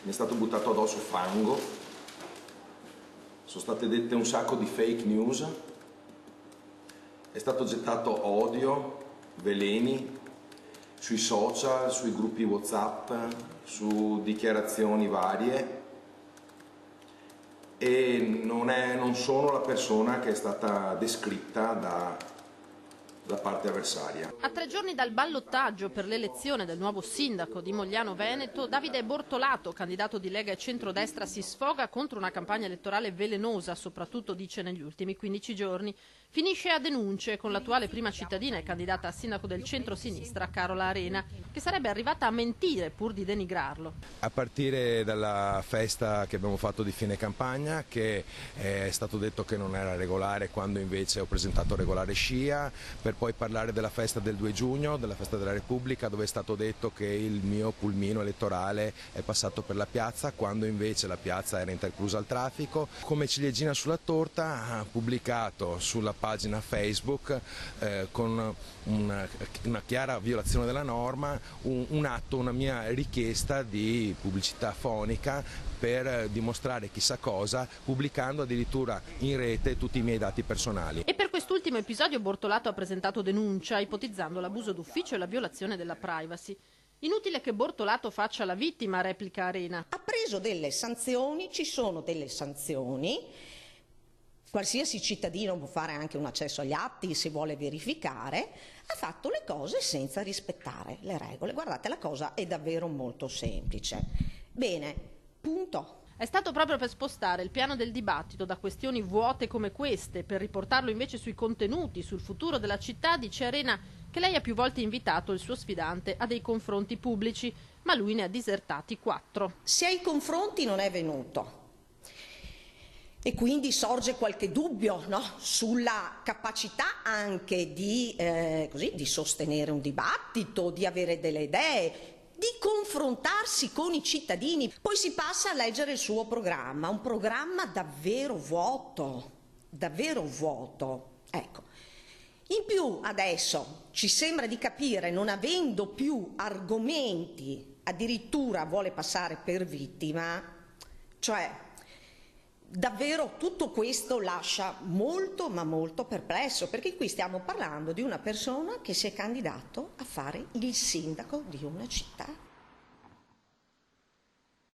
mi è stato buttato addosso fango, sono state dette un sacco di fake news, è stato gettato odio, veleni sui social, sui gruppi WhatsApp, su dichiarazioni varie, e non sono la persona che è stata descritta da parte avversaria. A 3 giorni dal ballottaggio per l'elezione del nuovo sindaco di Mogliano Veneto, Davide Bortolato, candidato di Lega e centrodestra, si sfoga contro una campagna elettorale velenosa, soprattutto dice negli ultimi 15 giorni. Finisce a denunce con l'attuale prima cittadina e candidata a sindaco del centro-sinistra, Carola Arena, che sarebbe arrivata a mentire pur di denigrarlo. A partire dalla festa che abbiamo fatto di fine campagna, che è stato detto che non era regolare quando invece ho presentato regolare scia, per poi parlare della festa del 2 giugno, della festa della Repubblica, dove è stato detto che il mio pulmino elettorale è passato per la piazza, quando invece la piazza era interclusa al traffico. Come ciliegina sulla torta ha pubblicato sulla pagina Facebook con una chiara violazione della norma un atto, una mia richiesta di pubblicità fonica per dimostrare chissà cosa, pubblicando addirittura in rete tutti i miei dati personali. E per quest'ultimo episodio Bortolato ha presentato denuncia, ipotizzando l'abuso d'ufficio e la violazione della privacy. Inutile che Bortolato faccia la vittima, replica Arena. Ha preso delle sanzioni, ci sono delle sanzioni. Qualsiasi cittadino può fare anche un accesso agli atti se vuole verificare, ha fatto le cose senza rispettare le regole. Guardate, la cosa è davvero molto semplice. Bene, punto. È stato proprio per spostare il piano del dibattito da questioni vuote come queste, per riportarlo invece sui contenuti, sul futuro della città, dice Arena che lei ha più volte invitato il suo sfidante a dei confronti pubblici, ma lui ne ha disertati 4. Se ai confronti non è venuto, e quindi sorge qualche dubbio, no? Sulla capacità anche di sostenere un dibattito, di avere delle idee, di confrontarsi con i cittadini. Poi si passa a leggere il suo programma, un programma davvero vuoto, ecco. In più adesso ci sembra di capire, non avendo più argomenti, addirittura vuole passare per vittima, cioè davvero tutto questo lascia molto ma molto perplesso, perché qui stiamo parlando di una persona che si è candidato a fare il sindaco di una città.